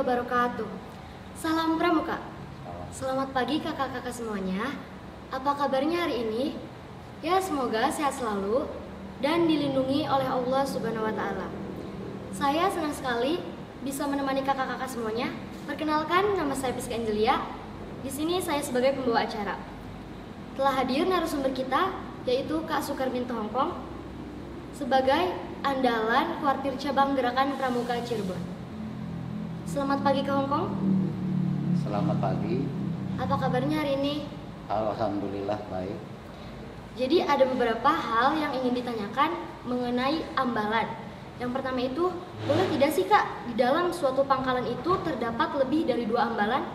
wabarakatuh. Salam Pramuka. Selamat pagi kakak-kakak semuanya. Apa kabarnya hari ini? Ya, semoga sehat selalu dan dilindungi oleh Allah Subhanahu wa taala. Saya senang sekali bisa menemani kakak-kakak semuanya. Perkenalkan, nama saya Piska Angelia. Di sini saya sebagai pembawa acara. Telah hadir narasumber kita, yaitu Kak Sukar binti Hongkong sebagai andalan kuartir cabang Gerakan Pramuka Cirebon. Selamat pagi Kak Hongkong. Selamat pagi. Apa kabarnya hari ini? Alhamdulillah baik. Jadi ada beberapa hal yang ingin ditanyakan mengenai ambalan. Yang pertama itu, boleh tidak sih Kak, di dalam suatu pangkalan itu terdapat lebih dari 2 ambalan?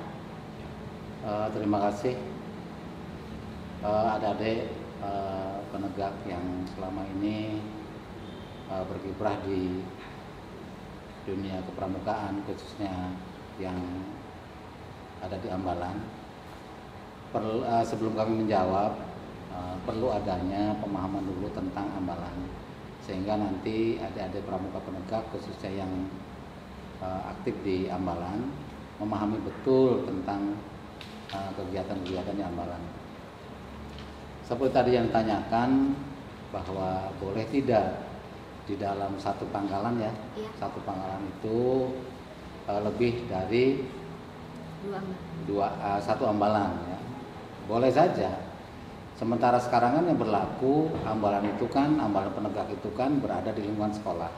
Terima kasih adik-adik penegak yang selama ini berkiprah di dunia kepramukaan, khususnya yang ada di ambalan. Sebelum kami menjawab, perlu adanya pemahaman dulu tentang ambalan, sehingga nanti adik-adik pramuka penegak khususnya yang aktif di ambalan memahami betul tentang kegiatan-kegiatan di ambalan. Seperti tadi yang ditanyakan, bahwa boleh tidak di dalam satu pangkalan ya, satu pangkalan itu lebih dari satu ambalan ya. Boleh saja. Sementara sekarang kan yang berlaku ambalan itu kan, ambalan penegak itu kan berada di lingkungan sekolah.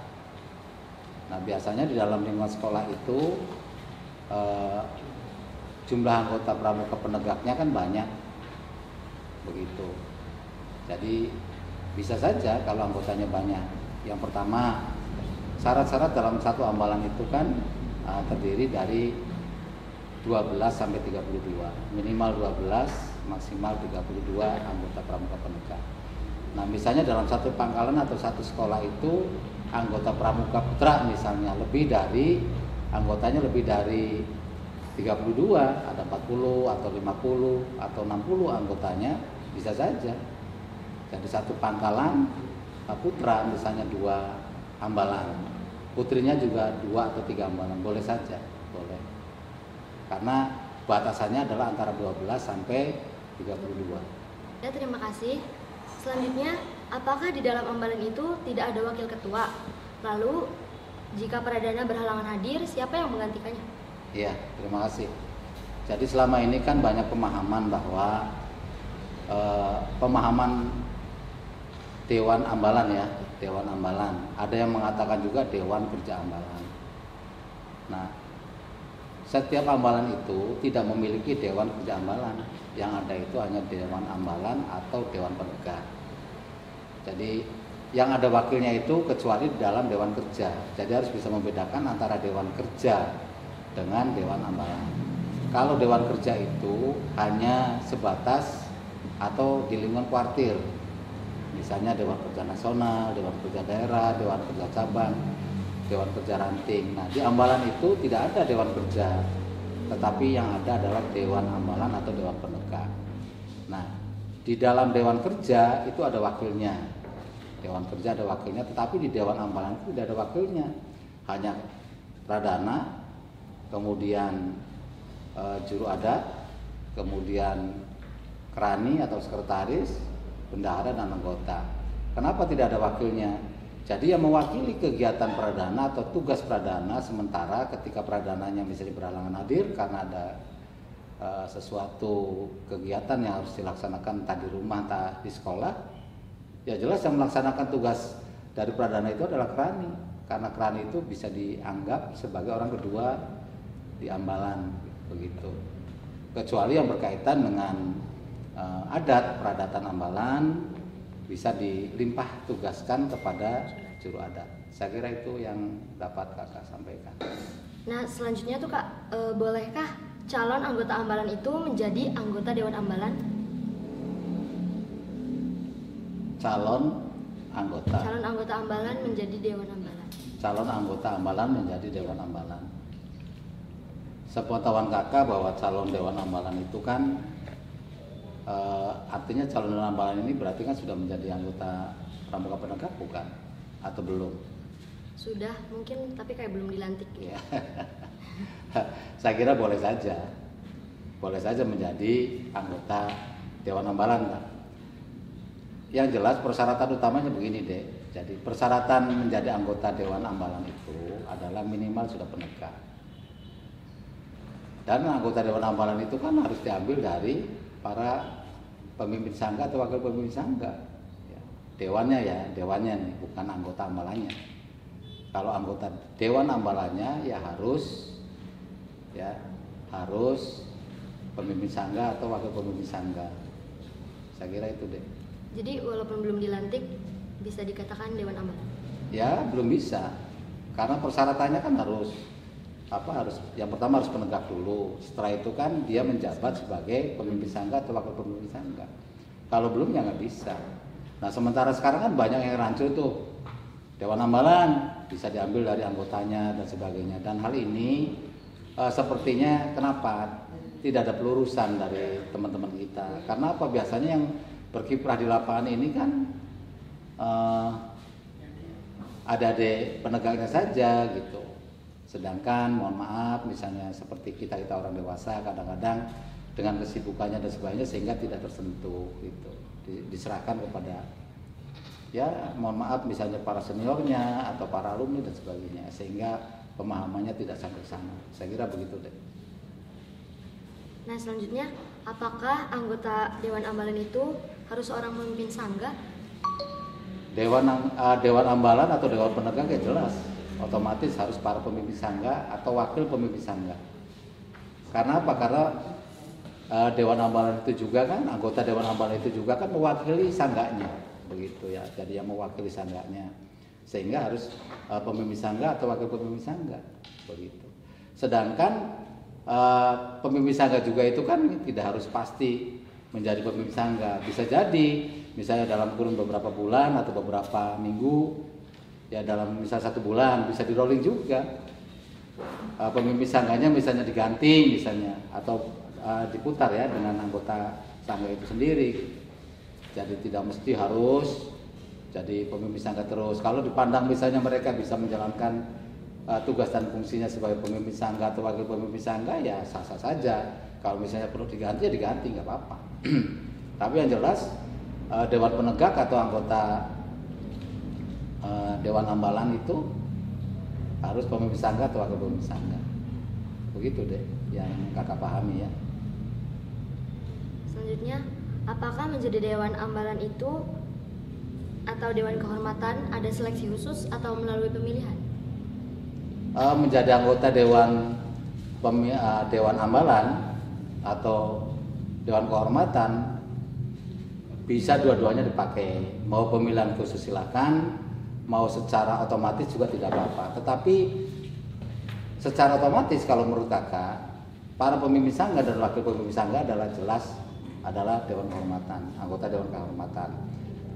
Nah biasanya di dalam lingkungan sekolah itu jumlah anggota pramuka penegaknya kan banyak, begitu. Jadi bisa saja kalau anggotanya banyak. Yang pertama, syarat-syarat dalam satu ambalan itu kan terdiri dari 12 sampai 32, minimal 12, maksimal 32 anggota pramuka penegak. Nah, misalnya dalam satu pangkalan atau satu sekolah itu anggota pramuka putra misalnya anggotanya lebih dari 32, ada 40 atau 50 atau 60 anggotanya, bisa saja. Jadi satu pangkalan putra misalnya 2 ambalan, putrinya juga 2 atau 3 ambalan, boleh saja, boleh. Karena batasannya adalah antara 12 sampai 32. Ya, terima kasih. Selanjutnya, apakah di dalam ambalan itu tidak ada wakil ketua? Lalu, jika pradana berhalangan hadir, siapa yang menggantikannya? Iya, terima kasih. Jadi selama ini kan banyak pemahaman bahwa pemahaman Dewan Ambalan ya, Dewan Ambalan. Ada yang mengatakan juga Dewan Kerja Ambalan. Nah, setiap ambalan itu tidak memiliki Dewan Kerja Ambalan. Yang ada itu hanya Dewan Ambalan atau Dewan Penegak. Jadi yang ada wakilnya itu kecuali di dalam Dewan Kerja. Jadi harus bisa membedakan antara Dewan Kerja dengan Dewan Ambalan. Kalau Dewan Kerja itu hanya sebatas atau di lingkungan kuartir. Misalnya Dewan Kerja Nasional, Dewan Kerja Daerah, Dewan Kerja Cabang, Dewan Kerja Ranting. Nah, di ambalan itu tidak ada Dewan Kerja, tetapi yang ada adalah Dewan Ambalan atau Dewan Penegak. Nah, di dalam Dewan Kerja itu ada wakilnya. Dewan Kerja ada wakilnya, tetapi di Dewan Ambalan itu tidak ada wakilnya. Hanya pradana, kemudian juru adat, kemudian kerani atau sekretaris, bendahara dan anggota. Kenapa tidak ada wakilnya? Jadi yang mewakili kegiatan pradana atau tugas pradana sementara ketika pradananya misalnya berhalangan hadir karena ada sesuatu kegiatan yang harus dilaksanakan entah di rumah entah di sekolah, ya jelas yang melaksanakan tugas dari pradana itu adalah kerani, karena kerani itu bisa dianggap sebagai orang kedua di ambalan, begitu. Kecuali yang berkaitan dengan adat, peradatan ambalan bisa dilimpah tugaskan kepada juru adat. Saya kira itu yang dapat kakak sampaikan. Nah, selanjutnya tuh Kak, bolehkah calon anggota ambalan itu menjadi anggota Dewan Ambalan? Calon anggota ambalan menjadi Dewan Ambalan. Calon anggota ambalan menjadi Dewan Ambalan. Sepengetahuan kakak bahwa calon Dewan Ambalan itu kan artinya calon Dewan Ambalan ini berarti kan sudah menjadi anggota pramuka penegak bukan? Atau belum? sudah mungkin tapi kayak belum dilantik. Ya. Saya kira boleh saja menjadi anggota Dewan Ambalan. Yang jelas persyaratan utamanya begini deh. Jadi persyaratan menjadi anggota Dewan Ambalan itu adalah minimal sudah penegak. Dan anggota Dewan Ambalan itu kan harus diambil dari para pemimpin sangga atau wakil pemimpin sangga. Ya, dewannya nih, bukan anggota ambalannya. Kalau anggota Dewan Ambalannya ya harus pemimpin sangga atau wakil pemimpin sangga. Saya kira itu deh. Jadi walaupun belum dilantik bisa dikatakan Dewan Ambalan? Ya belum bisa, karena persyaratannya kan harus yang pertama harus penegak dulu. Setelah itu kan dia menjabat sebagai pemimpin sangga atau wakil pemimpin sangga. Kalau belum ya nggak bisa. Nah sementara sekarang kan banyak yang rancu tuh Dewan Ambalan bisa diambil dari anggotanya dan sebagainya. Dan hal ini sepertinya kenapa tidak ada pelurusan dari teman-teman kita? Karena apa? Biasanya yang berkiprah di lapangan ini kan ada penegaknya saja gitu. Sedangkan mohon maaf misalnya seperti kita orang dewasa kadang-kadang dengan kesibukannya dan sebagainya sehingga tidak tersentuh gitu. Diserahkan kepada mohon maaf misalnya para seniornya atau para alumni dan sebagainya sehingga pemahamannya tidak sampai ke sana. Saya kira begitu deh. Nah selanjutnya, apakah anggota Dewan Ambalan itu harus seorang pemimpin sangga? Dewan Ambalan atau Dewan Penegak ya jelas otomatis harus para pemimpin sangga atau wakil pemimpin sangga. Karena apa? Karena Dewan Ambalan itu juga kan anggota Dewan Ambalan itu juga kan mewakili sangganya, begitu ya. Jadi yang mewakili sangganya sehingga harus pemimpin sangga atau wakil pemimpin sangga, begitu. Sedangkan pemimpin sangga juga itu kan tidak harus pasti menjadi pemimpin sangga. Bisa jadi misalnya dalam kurun beberapa bulan atau beberapa minggu, ya dalam misal 1 bulan bisa di rolling juga. Pemimpin sangganya misalnya diganti misalnya atau diputar ya dengan anggota sangga itu sendiri. Jadi tidak mesti harus jadi pemimpin sangga terus. Kalau dipandang misalnya mereka bisa menjalankan tugas dan fungsinya sebagai pemimpin sangga atau wakil pemimpin sangga ya sah-sah saja. Kalau misalnya perlu diganti ya diganti, nggak apa-apa. Tapi yang jelas Dewan Penegak atau anggota Dewan Ambalan itu harus pemimpin sangga atau wakil pemimpin sangga. Begitu deh yang kakak pahami ya. Selanjutnya, apakah menjadi Dewan Ambalan itu atau Dewan Kehormatan ada seleksi khusus atau melalui pemilihan? Menjadi anggota Dewan Ambalan atau Dewan Kehormatan bisa dua-duanya dipakai. Mau pemilihan khusus silakan, mau secara otomatis juga tidak apa-apa. Tetapi secara otomatis kalau menurut kakak, para pemimpin sangga dan wakil pemimpin sangga adalah Dewan Kehormatan, anggota Dewan Kehormatan.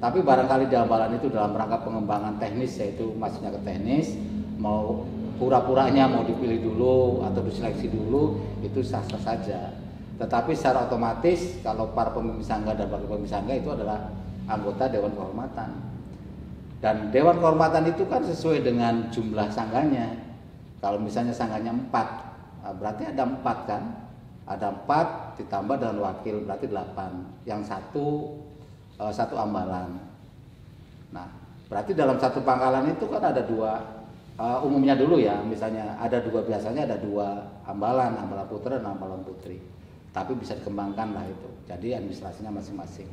Tapi barangkali di Ambalan itu dalam rangka pengembangan teknis, yaitu maksudnya ke teknis, mau pura-puranya mau dipilih dulu atau diseleksi dulu itu sah-sah saja. Tetapi secara otomatis kalau para pemimpin sangga dan wakil pemimpin sangga itu adalah anggota Dewan Kehormatan. Dan Dewan Kehormatan itu kan sesuai dengan jumlah sangganya. Kalau misalnya sangganya 4, berarti ada 4 kan? Ada 4 ditambah dengan wakil berarti 8. Yang satu ambalan. Nah, berarti dalam satu pangkalan itu kan ada 2. Umumnya dulu ya, misalnya biasanya ada 2 ambalan putra dan ambalan putri. Tapi bisa dikembangkan lah itu. Jadi administrasinya masing-masing.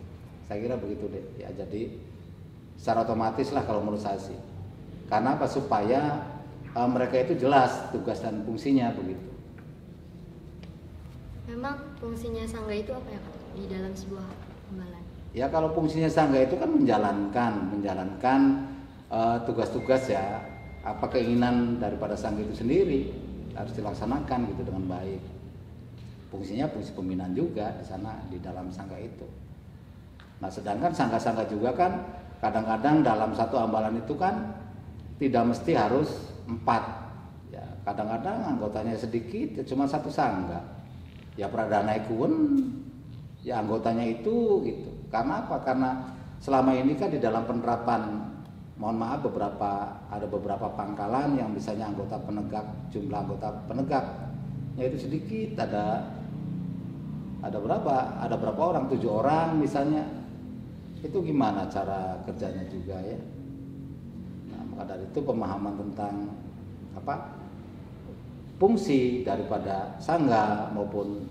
Saya kira begitu deh. Ya, jadi secara otomatis lah kalau menurut saya sih. Karena apa? Supaya mereka itu jelas tugas dan fungsinya begitu. Memang fungsinya sangga itu apa ya Kak di dalam sebuah ambalan? Ya kalau fungsinya sangga itu kan menjalankan tugas-tugas ya. Apa keinginan daripada sangga itu sendiri harus dilaksanakan gitu dengan baik. Fungsinya fungsi pembinaan juga di sana di dalam sangga itu. Nah, sedangkan sangga-sangga juga kan kadang-kadang dalam satu ambalan itu kan tidak mesti harus 4. Ya, kadang-kadang anggotanya sedikit ya cuma 1 sangga. Ya pradana ikun ya anggotanya itu gitu. Karena apa? Karena selama ini kan di dalam penerapan mohon maaf ada beberapa pangkalan yang misalnya jumlah anggota penegaknya itu sedikit, ada berapa orang, 7 orang misalnya, itu gimana cara kerjanya juga ya. Nah, maka dari itu pemahaman tentang fungsi daripada sangga maupun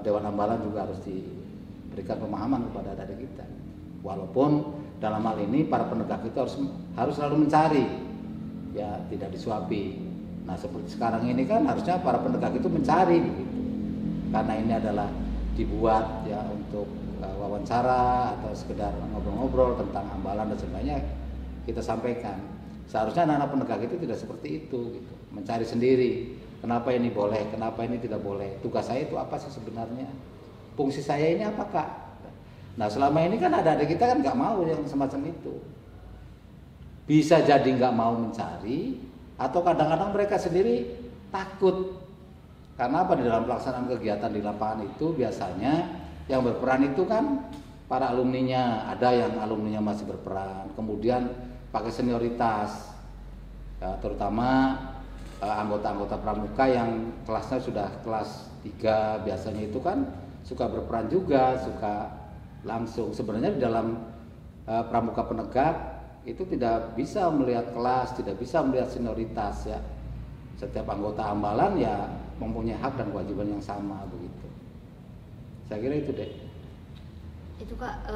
Dewan Ambalan juga harus diberikan pemahaman kepada dari kita. Walaupun dalam hal ini para penegak itu harus selalu mencari, ya tidak disuapi. Nah seperti sekarang ini kan harusnya para penegak itu mencari begitu. Karena ini adalah dibuat ya untuk wawancara atau sekedar ngobrol-ngobrol tentang ambalan dan sebagainya, kita sampaikan. Seharusnya anak-anak penegak itu tidak seperti itu gitu. Mencari sendiri, kenapa ini boleh, kenapa ini tidak boleh, tugas saya itu apa sih sebenarnya, fungsi saya ini apa Kak. Nah selama ini kan ada kita kan nggak mau yang semacam itu. Bisa jadi nggak mau mencari, atau kadang-kadang mereka sendiri takut. Karena apa, di dalam pelaksanaan kegiatan di lapangan itu biasanya yang berperan itu kan para alumninya. Ada yang alumninya masih berperan, kemudian pakai senioritas ya, terutama anggota-anggota pramuka yang kelasnya sudah kelas 3 biasanya itu kan suka berperan juga, suka langsung. Sebenarnya di dalam pramuka penegak itu tidak bisa melihat kelas, tidak bisa melihat senioritas ya. Setiap anggota ambalan ya mempunyai hak dan kewajiban yang sama begitu. Saya kira itu deh. Itu Kak,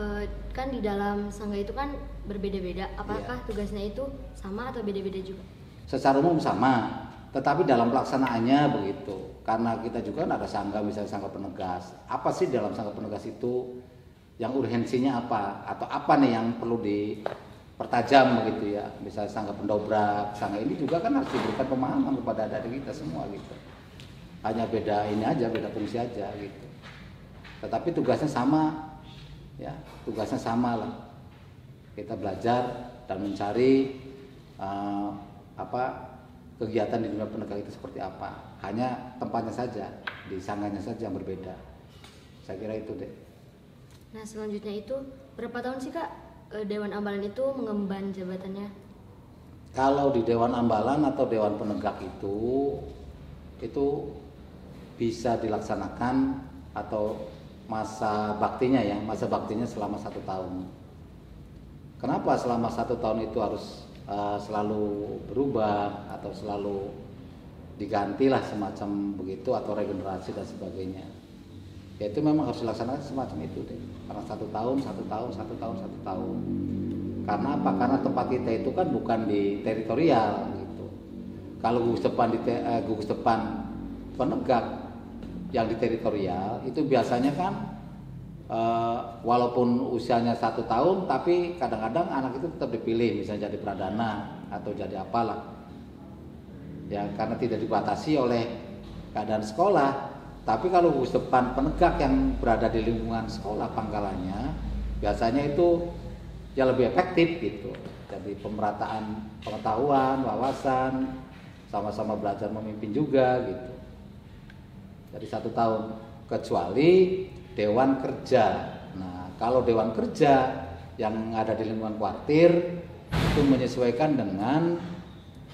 kan di dalam sangga itu kan berbeda-beda. Apakah tugasnya itu sama atau beda-beda juga? Secara umum sama, tetapi dalam pelaksanaannya begitu. Karena kita juga kan ada sangga, misalnya sangga penegas. Apa sih dalam sangga penegas itu yang urgensinya apa, atau apa nih yang perlu dipertajam begitu ya. Misalnya sangga pendobrak, sangga ini juga kan harus diberikan pemahaman kepada dari kita semua gitu. Hanya beda ini aja, beda fungsi aja gitu. Tetapi tugasnya sama ya, tugasnya sama lah. Kita belajar dan mencari kegiatan di dunia penegak itu seperti apa. Hanya tempatnya saja, di sangganya saja yang berbeda. Saya kira itu deh. Nah selanjutnya itu berapa tahun sih Kak Dewan Ambalan itu mengemban jabatannya? Kalau di Dewan Ambalan atau Dewan Penegak itu bisa dilaksanakan atau masa baktinya ya, masa baktinya selama 1 tahun. Kenapa selama 1 tahun itu harus selalu berubah atau selalu digantilah semacam begitu atau regenerasi dan sebagainya? Ya itu memang harus dilaksanakan semacam itu deh. Karena 1 tahun, 1 tahun, 1 tahun, 1 tahun. Karena apa? Karena tempat kita itu kan bukan di teritorial gitu. Kalau gugus depan penegak yang di teritorial itu biasanya kan walaupun usianya 1 tahun, tapi kadang-kadang anak itu tetap dipilih, misalnya jadi pradana atau jadi apalah. Ya karena tidak dibatasi oleh keadaan sekolah. Tapi kalau gugus depan penegak yang berada di lingkungan sekolah pangkalannya, biasanya itu ya lebih efektif gitu. Jadi pemerataan pengetahuan, wawasan, sama-sama belajar memimpin juga gitu. Jadi 1 tahun, kecuali Dewan Kerja. Nah, kalau Dewan Kerja yang ada di lingkungan kuartir itu menyesuaikan dengan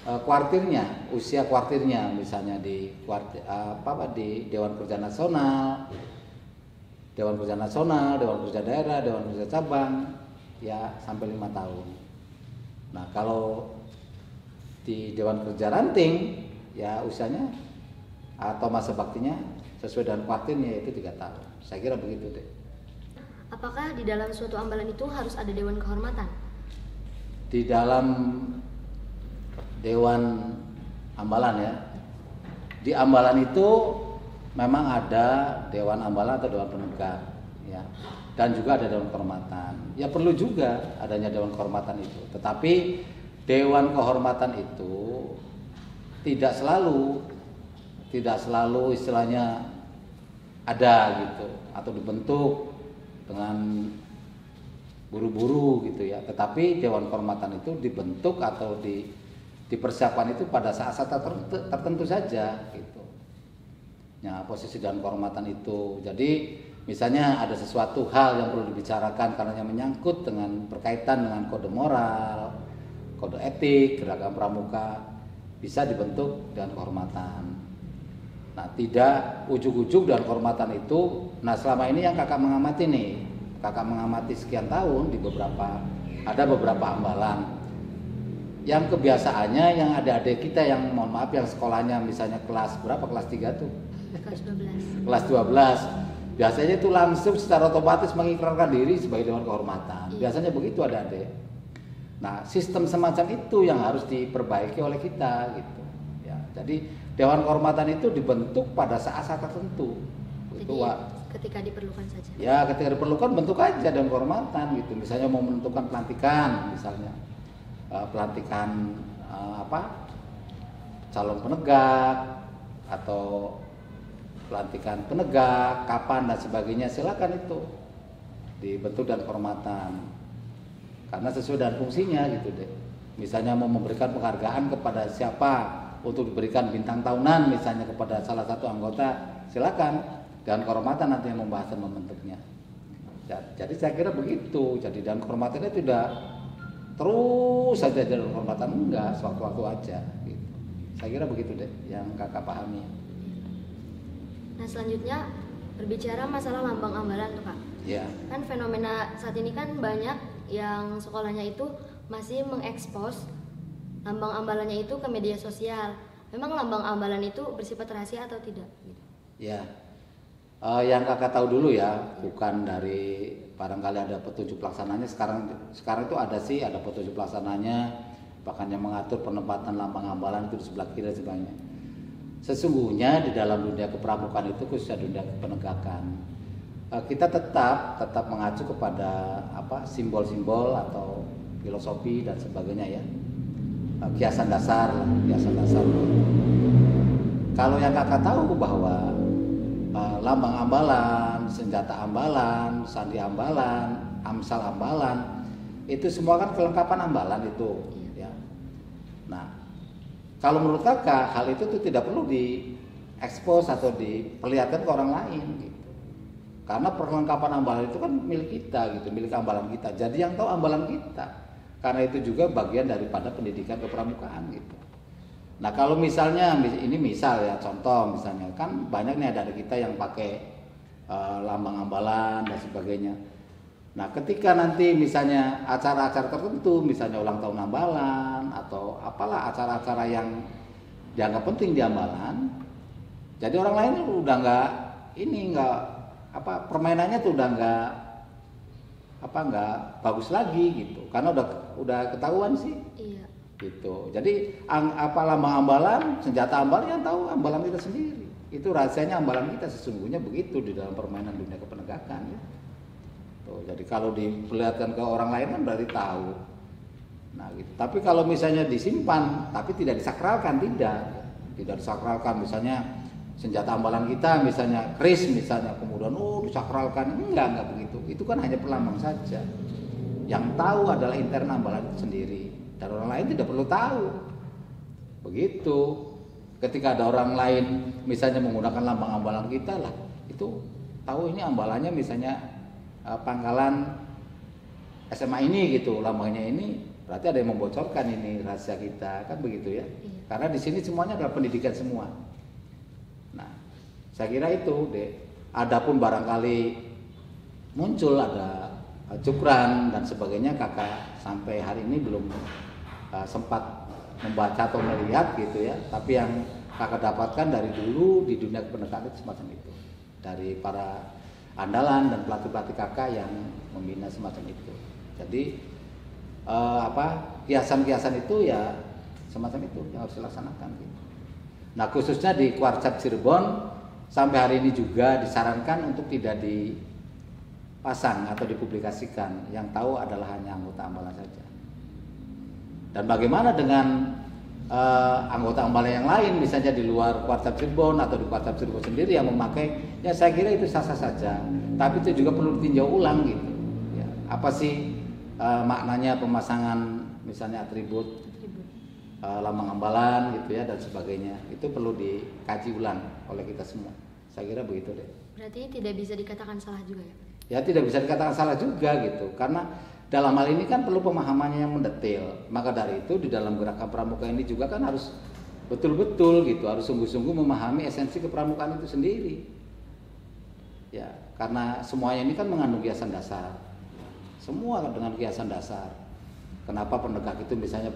kuartirnya, usia kuartirnya, misalnya di Dewan Kerja Nasional, Dewan Kerja Nasional, Dewan Kerja Daerah, Dewan Kerja Cabang, ya sampai 5 tahun. Nah, kalau di Dewan Kerja Ranting, ya usianya atau masa baktinya sesuai dengan kuartirnya yaitu 3 tahun. Saya kira begitu deh. Apakah di dalam suatu ambalan itu harus ada Dewan Kehormatan? Di dalam Dewan Ambalan ya, di ambalan itu memang ada Dewan Ambalan atau Dewan Penegak ya, dan juga ada Dewan Kehormatan. Ya perlu juga adanya Dewan Kehormatan itu, tetapi Dewan Kehormatan itu tidak selalu istilahnya ada gitu atau dibentuk dengan buru-buru gitu ya. Tetapi Dewan Kehormatan itu dibentuk atau dipersiapkan itu pada saat-saat tertentu saja gitu. Ya, posisi Dewan Kehormatan itu. Jadi misalnya ada sesuatu hal yang perlu dibicarakan karena yang menyangkut dengan berkaitan dengan kode moral, kode etik, gerakan pramuka, bisa dibentuk dengan kehormatan. Nah, tidak ujuk-ujuk dan kehormatan itu. Nah, selama ini yang kakak mengamati nih, kakak mengamati sekian tahun di ada beberapa ambalan yang kebiasaannya yang ada adik kita yang mohon maaf yang sekolahnya misalnya kelas berapa, kelas 3 tuh? Kelas 12. Kelas 12. Biasanya itu langsung secara otomatis mengikrarkan diri sebagai dewan kehormatan. Biasanya begitu ada adik. Nah, sistem semacam itu yang harus diperbaiki oleh kita gitu. Ya, jadi dewan kehormatan itu dibentuk pada saat-saat tertentu. Jadi, Itu ketika diperlukan saja. ya, ketika diperlukan bentuk aja dewan kehormatan gitu. Misalnya mau menentukan pelantikan, misalnya pelantikan calon penegak atau pelantikan penegak kapan dan sebagainya, silakan itu dibentuk dan kehormatan karena sesuai dengan fungsinya gitu deh. Misalnya mau memberikan penghargaan kepada siapa untuk diberikan bintang tahunan misalnya kepada salah satu anggota, silakan, dan kehormatan nanti yang membahas dan membentuknya. Ya, jadi saya kira begitu. Jadi dan kehormatannya tidak terus saja dan kehormatan, enggak, sewaktu-waktu aja gitu. Saya kira begitu deh yang kakak pahami. Nah, selanjutnya berbicara masalah lambang ambalan tuh Kak. Ya. Kan fenomena saat ini kan banyak yang sekolahnya itu masih mengekspos lambang ambalannya itu ke media sosial. Memang lambang ambalan itu bersifat rahasia atau tidak? Ya, yang kakak tahu dulu ya, bukan dari barangkali ada petunjuk pelaksananya. Sekarang itu ada sih, ada petunjuk pelaksananya, bahkan yang mengatur penempatan lambang ambalan itu di sebelah kiri sebagainya. Sesungguhnya di dalam dunia kepramukaan itu, khususnya dunia penegakan, kita tetap mengacu kepada simbol-simbol atau filosofi dan sebagainya ya, kiasan dasar. Kalau yang kakak tahu bahwa lambang ambalan, senjata ambalan, sandi ambalan, amsal ambalan, itu semua kan kelengkapan ambalan itu ya. Nah, kalau menurut kakak hal itu tuh tidak perlu diekspos atau diperlihatkan ke orang lain gitu. Karena perlengkapan ambalan itu kan milik kita gitu, milik ambalan kita. Jadi yang tahu ambalan kita. Karena itu juga bagian daripada pendidikan kepramukaan gitu. Nah, kalau misalnya ini misal ya, contoh misalnya kan banyak nih ada kita yang pakai lambang ambalan dan sebagainya. Nah, ketika nanti misalnya acara-acara tertentu, misalnya ulang tahun ambalan atau apalah acara-acara yang dianggap penting di ambalan, jadi orang lain udah nggak permainannya tuh udah nggak bagus lagi gitu, karena udah ketahuan sih. Iya. Gitu. Jadi lambang ambalan, senjata ambalan yang tahu ambalan kita sendiri. Itu rahasianya ambalan kita sesungguhnya begitu di dalam permainan dunia kepenegakan ya. Tuh, jadi kalau diperlihatkan ke orang lain kan berarti tahu. Nah, gitu. Tapi kalau misalnya disimpan tapi tidak disakralkan, tidak disakralkan, misalnya senjata ambalan kita misalnya keris misalnya, kemudian disakralkan, enggak begitu. Itu kan hanya pelambang saja. Yang tahu adalah intern ambalan itu sendiri, dan orang lain tidak perlu tahu. Begitu. Ketika ada orang lain misalnya menggunakan lambang ambalan kita lah, itu tahu ini ambalannya misalnya Pangkalan SMA ini gitu, lambangnya ini, berarti ada yang membocorkan ini rahasia kita, kan begitu ya. Iya. Karena di sini semuanya adalah pendidikan semua. Nah, saya kira itu deh. Adapun barangkali muncul ada cukran dan sebagainya, kakak sampai hari ini belum sempat membaca atau melihat gitu ya. Tapi yang kakak dapatkan dari dulu di dunia kepenegakan itu semacam itu, dari para andalan dan pelatih-pelatih kakak yang membina semacam itu. Jadi kiasan-kiasan itu ya semacam itu yang harus dilaksanakan gitu. Nah, khususnya di Kuarcap Cirebon sampai hari ini juga disarankan untuk tidak dipasang atau dipublikasikan. Yang tahu adalah hanya anggota ambalan saja. Dan bagaimana dengan anggota ambalan yang lain, misalnya di luar Kuarcap Cirebon atau di Kuarcap Cirebon sendiri yang memakai, ya saya kira itu sah-sah saja. Tapi itu juga perlu ditinjau ulang gitu. Ya, apa sih maknanya pemasangan misalnya atribut lambang ambalan gitu ya dan sebagainya, itu perlu dikaji ulang oleh kita semua. Saya kira begitu deh. Berarti tidak bisa dikatakan salah juga ya? Ya tidak bisa dikatakan salah juga gitu, karena dalam hal ini kan perlu pemahamannya yang mendetail. Maka dari itu di dalam gerakan pramuka ini juga kan harus betul-betul gitu, harus sungguh-sungguh memahami esensi kepramukaan itu sendiri. Ya, karena semuanya ini kan mengandung kiasan dasar. Semua dengan kiasan dasar. Kenapa penegak itu misalnya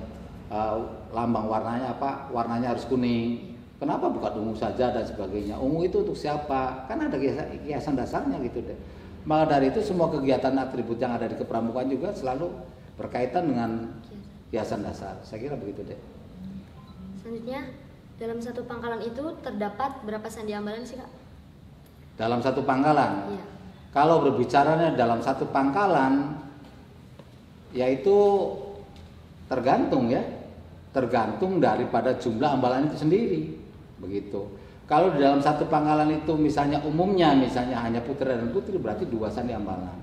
lambang warnanya apa? Warnanya harus kuning. Kenapa bukan ungu saja dan sebagainya? Ungu itu untuk siapa? Kan ada kiasan dasarnya gitu deh. Maka dari itu semua kegiatan atribut yang ada di kepramukaan juga selalu berkaitan dengan kiasan dasar. Saya kira begitu deh. Selanjutnya, dalam satu pangkalan itu terdapat berapa sandi ambalan sih Kak? Dalam satu pangkalan? Iya. Kalau berbicaranya dalam satu pangkalan, yaitu tergantung ya. Tergantung daripada jumlah ambalan itu sendiri. Begitu. Kalau di dalam satu pangkalan itu misalnya umumnya misalnya hanya putra dan putri, berarti 2 sandi ambalan.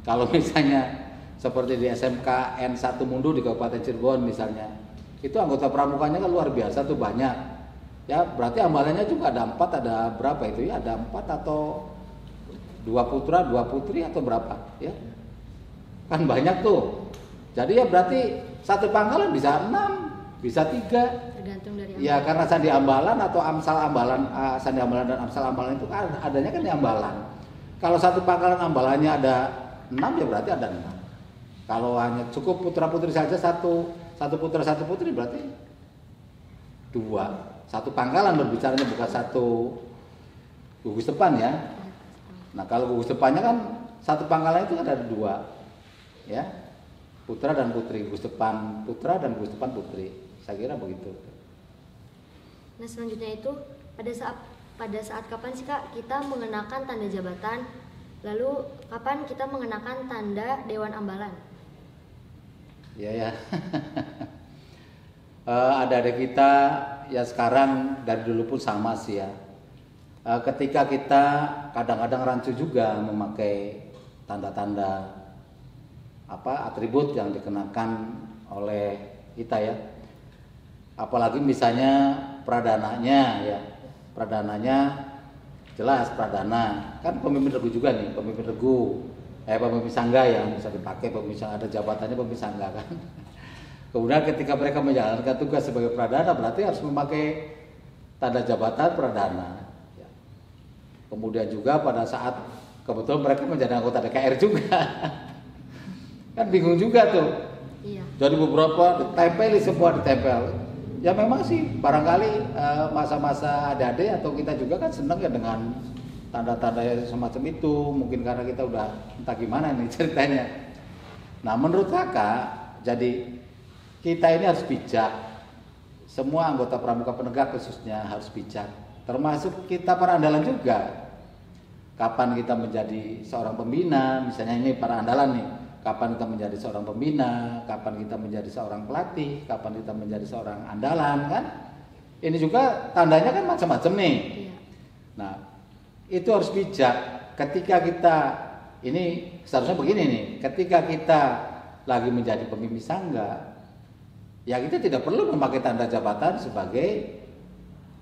Kalau misalnya seperti di SMK N1 Mundu di Kabupaten Cirebon misalnya, itu anggota pramukanya kan luar biasa tuh, banyak. Ya, berarti ambalannya juga ada 4, ada berapa itu ya? Ada 4 atau 2 putra, 2 putri atau berapa ya? Kan banyak tuh. Jadi ya berarti satu pangkalan bisa 6, bisa 3. Tergantung dari ambalan. Ya karena sandi ambalan atau amsal ambalan, sandi ambalan dan amsal ambalan itu kan adanya kan di ambalan. Kalau satu pangkalan ambalannya ada 6 ya berarti ada 6. Kalau hanya cukup putra putri saja satu putra satu putri berarti 2. Satu pangkalan berbicaranya, bukan satu gugus depan ya. Nah kalau gugus depannya kan satu pangkalan itu ada 2 ya, putra dan putri, gugus depan putra dan gugus depan putri. Saya kira begitu. Nah selanjutnya itu pada saat kapan sih Kak kita mengenakan tanda jabatan, lalu kapan kita mengenakan tanda Dewan Ambalan? Ya. Ada kita ya sekarang dari dulu pun sama sih ya. Ketika kita kadang-kadang rancu juga memakai tanda-tanda atribut yang dikenakan oleh kita ya. Apalagi misalnya pradananya ya. Pradananya jelas pradana. Kan pemimpin regu juga nih, pemimpin regu. Pemimpin sangga yang bisa dipakai, pemimpin sangga, ada jabatannya pemimpin sangga kan. Kemudian ketika mereka menjalankan tugas sebagai pradana berarti harus memakai tanda jabatan pradana. Ya. Kemudian juga pada saat kebetulan mereka menjadi anggota DKR juga, kan bingung juga tuh. Iya. Jadi beberapa ditempeli, semua ditempel. Ya memang sih barangkali masa-masa adik-adik atau kita juga kan senang ya dengan tanda-tanda semacam itu. Mungkin karena kita udah entah gimana nih ceritanya. Nah menurut kakak, jadi kita ini harus bijak. Semua anggota pramuka penegak khususnya harus bijak. Termasuk kita para andalan juga. Kapan kita menjadi seorang pembina, misalnya ini para andalan nih. Kapan kita menjadi seorang pembina, kapan kita menjadi seorang pelatih, kapan kita menjadi seorang andalan kan. Ini juga tandanya kan macam-macam nih. Iya. Nah, itu harus bijak. Ketika kita ini seharusnya begini nih, ketika kita lagi menjadi pemimpin sangga, ya kita tidak perlu memakai tanda jabatan sebagai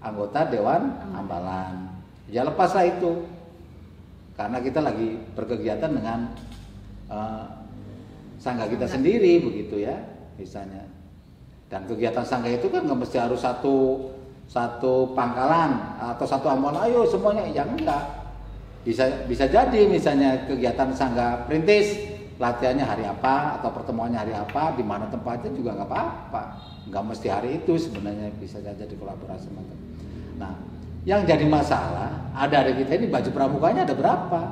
anggota Dewan Ambalan. Ya lepaslah itu. Karena kita lagi berkegiatan dengan sangga kita sendiri begitu ya, misalnya. Dan kegiatan sangga itu kan nggak mesti harus satu pangkalan atau satu ambalan. Ayo semuanya, ya enggak. Bisa jadi misalnya kegiatan sangga perintis, latihannya hari apa atau pertemuannya hari apa, di mana tempatnya juga nggak apa-apa. Nggak mesti hari itu sebenarnya, bisa saja dikolaborasi. Nah, yang jadi masalah ada kita ini baju pramukanya ada berapa?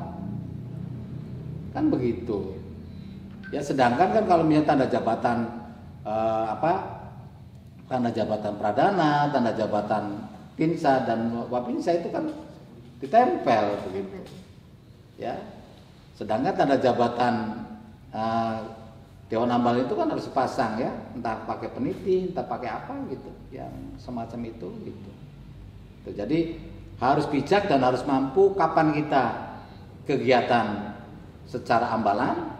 Kan begitu. Ya sedangkan kan kalau misalnya tanda jabatan tanda jabatan pradana, tanda jabatan pinsa dan wapinsa itu kan ditempel begitu. Ya. Sedangkan tanda jabatan Dewan Ambalan itu kan harus dipasang ya, entah pakai peniti, entah pakai apa gitu, yang semacam itu gitu. Jadi harus bijak dan harus mampu kapan kita kegiatan secara ambalan,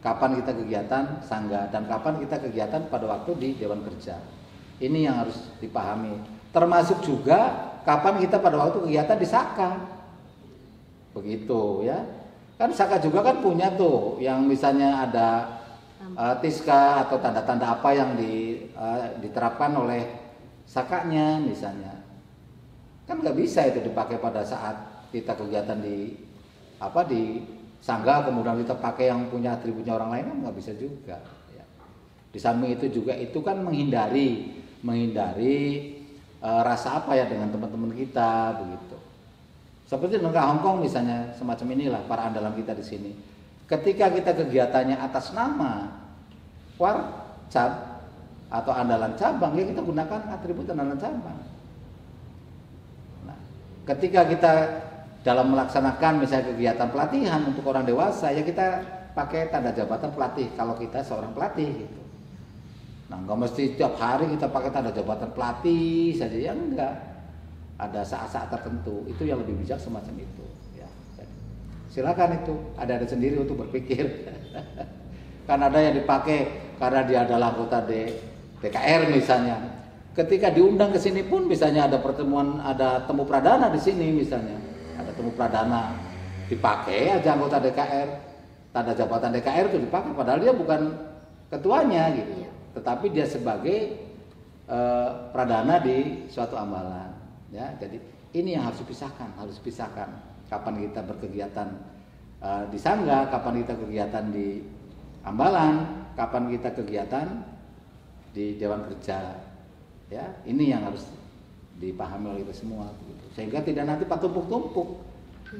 kapan kita kegiatan sangga, dan kapan kita kegiatan pada waktu di Dewan Kerja. Ini yang harus dipahami. Termasuk juga kapan kita pada waktu kegiatan di Saka. begitu ya. Kan Saka juga kan punya tuh yang misalnya ada tiska atau tanda-tanda apa yang diterapkan oleh Sakanya misalnya. Kan nggak bisa itu dipakai pada saat kita kegiatan di sangga, kemudian kita pakai yang punya atributnya orang lain, kan nggak bisa juga ya. Di samping itu juga itu kan menghindari rasa apa ya dengan teman-teman kita begitu. Seperti negara Hongkong misalnya, semacam inilah para andalan kita di sini. Ketika kita kegiatannya atas nama warcab atau andalan cabang, ya kita gunakan atribut andalan cabang. Nah, ketika kita dalam melaksanakan misalnya kegiatan pelatihan untuk orang dewasa, ya kita pakai tanda jabatan pelatih kalau kita seorang pelatih gitu. Nah, nggak mesti tiap hari kita pakai tanda jabatan pelatih saja, ya enggak. Ada saat-saat tertentu itu yang lebih bijak semacam itu ya. Silakan itu ada sendiri untuk berpikir. Kan ada yang dipakai karena dia adalah anggota DKR misalnya. Ketika diundang ke sini pun misalnya ada pertemuan, ada temu pradana di sini misalnya. Ada temu pradana dipakai aja anggota DKR. Tanda jabatan DKR itu dipakai padahal dia bukan ketuanya gitu. Tetapi dia sebagai pradana di suatu ambalan. Ya, jadi ini yang harus dipisahkan, kapan kita berkegiatan di sangga, kapan kita kegiatan di ambalan, kapan kita kegiatan di dewan kerja. Ya, ini yang harus dipahami oleh kita semua gitu. Sehingga tidak nanti tumpuk-tumpuk.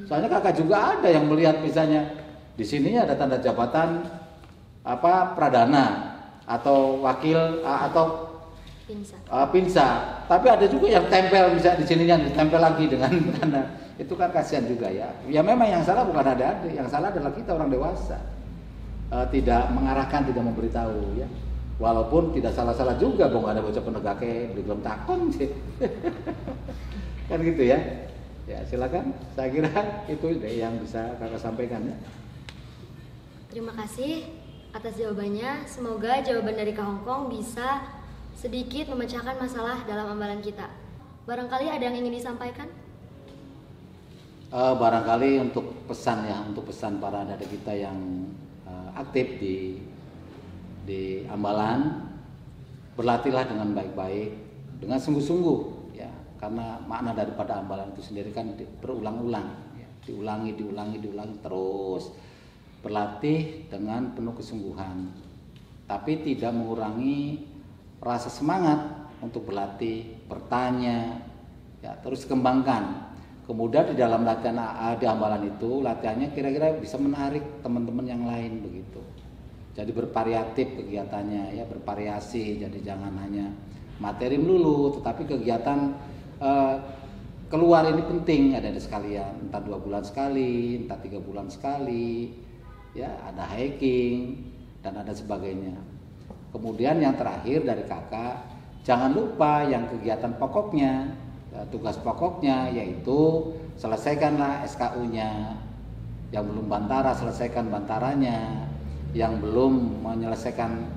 Soalnya kakak juga ada yang melihat misalnya di sini ada tanda jabatan pradana atau wakil atau pinsa, tapi ada juga yang tempel bisa di sininya ditempel lagi dengan tanda. Itu kan kasihan juga ya. Ya memang yang salah bukan adik-adik, yang salah adalah kita orang dewasa. Tidak mengarahkan, tidak memberitahu ya. Walaupun tidak salah-salah juga, ada bocah penegaknya belum takon sih. Kan gitu ya. Ya silakan. Saya kira itu deh yang bisa kakak sampaikan ya. Terima kasih atas jawabannya. Semoga jawaban dari Kak Hongkong bisa sedikit memecahkan masalah dalam ambalan kita. Barangkali ada yang ingin disampaikan? Barangkali untuk pesan para adik kita yang aktif di ambalan, berlatihlah dengan baik-baik, dengan sungguh-sungguh, ya. Karena makna daripada ambalan itu sendiri kan berulang-ulang, ya. diulangi terus, berlatih dengan penuh kesungguhan, tapi tidak mengurangi rasa semangat untuk berlatih, bertanya, ya, terus kembangkan. Kemudian di dalam latihan di ambalan itu, latihannya kira-kira bisa menarik teman-teman yang lain begitu. Jadi bervariatif kegiatannya, ya, bervariasi. Jadi jangan hanya materi melulu, tetapi kegiatan keluar ini penting ada sekalian. Entah 2 bulan sekali, entah 3 bulan sekali, ya, ada hiking dan ada sebagainya. Kemudian yang terakhir dari kakak, jangan lupa yang kegiatan pokoknya, tugas pokoknya yaitu selesaikanlah SKU-nya. Yang belum bantara, selesaikan bantaranya. Yang belum menyelesaikan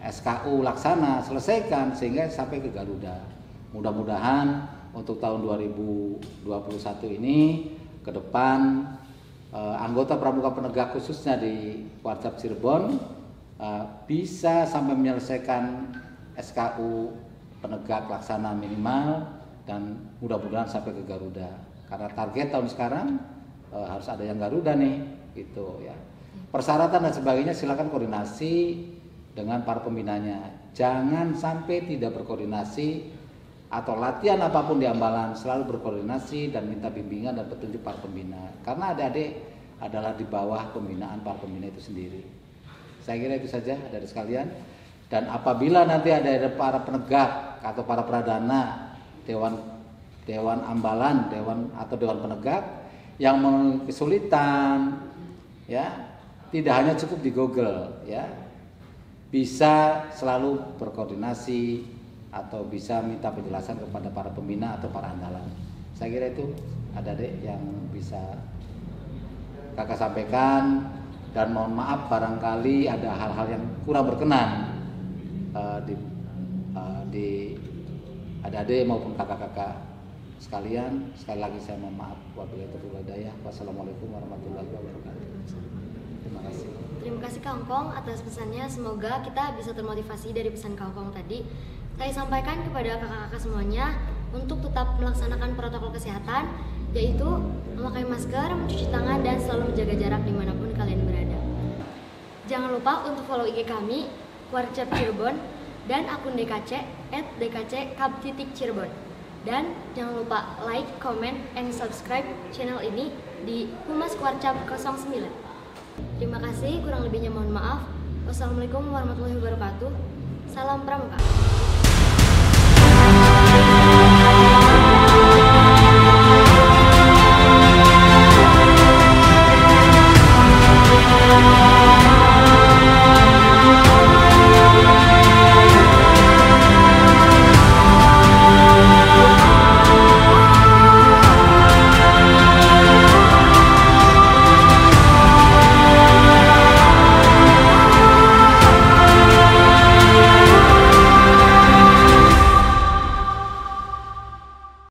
SKU laksana, selesaikan sehingga sampai ke Garuda. Mudah-mudahan untuk tahun 2021 ini ke depan anggota Pramuka Penegak khususnya di Warcap Cirebon bisa sampai menyelesaikan SKU penegak laksana minimal dan mudah-mudahan sampai ke Garuda. Karena target tahun sekarang harus ada yang Garuda nih, gitu ya. Persyaratan dan sebagainya silakan koordinasi dengan para pembinanya. Jangan sampai tidak berkoordinasi atau latihan apapun di ambalan selalu berkoordinasi dan minta bimbingan dan petunjuk para pembina. Karena adik-adik adalah di bawah pembinaan para pembina itu sendiri. Saya kira itu saja dari sekalian. Dan apabila nanti ada para penegak atau para pradana, dewan ambalan, dewan penegak yang kesulitan, ya, tidak hanya cukup di Google, ya, bisa selalu berkoordinasi atau bisa minta penjelasan kepada para pembina atau para andalan. Saya kira itu adik-adik yang bisa kakak sampaikan. Dan mohon maaf barangkali ada hal-hal yang kurang berkenan di adik-adik maupun kakak-kakak sekalian, sekali lagi saya mohon maaf. Wabillahi taufiq wal hidayah. Wassalamualaikum warahmatullahi wabarakatuh. Terima kasih. Terima kasih Kang Kong atas pesannya. Semoga kita bisa termotivasi dari pesan Kang Kong tadi. Saya sampaikan kepada kakak-kakak semuanya untuk tetap melaksanakan protokol kesehatan, yaitu memakai masker, mencuci tangan, dan selalu menjaga jarak dimanapun kalian berada. Jangan lupa untuk follow IG kami, Warcap Cirebon, dan akun DKC @dkc_Cirebon. Dan jangan lupa like, comment, and subscribe channel ini di Humas Warcap 09. Terima kasih, kurang lebihnya mohon maaf. Wassalamualaikum warahmatullahi wabarakatuh. Salam Pramuka.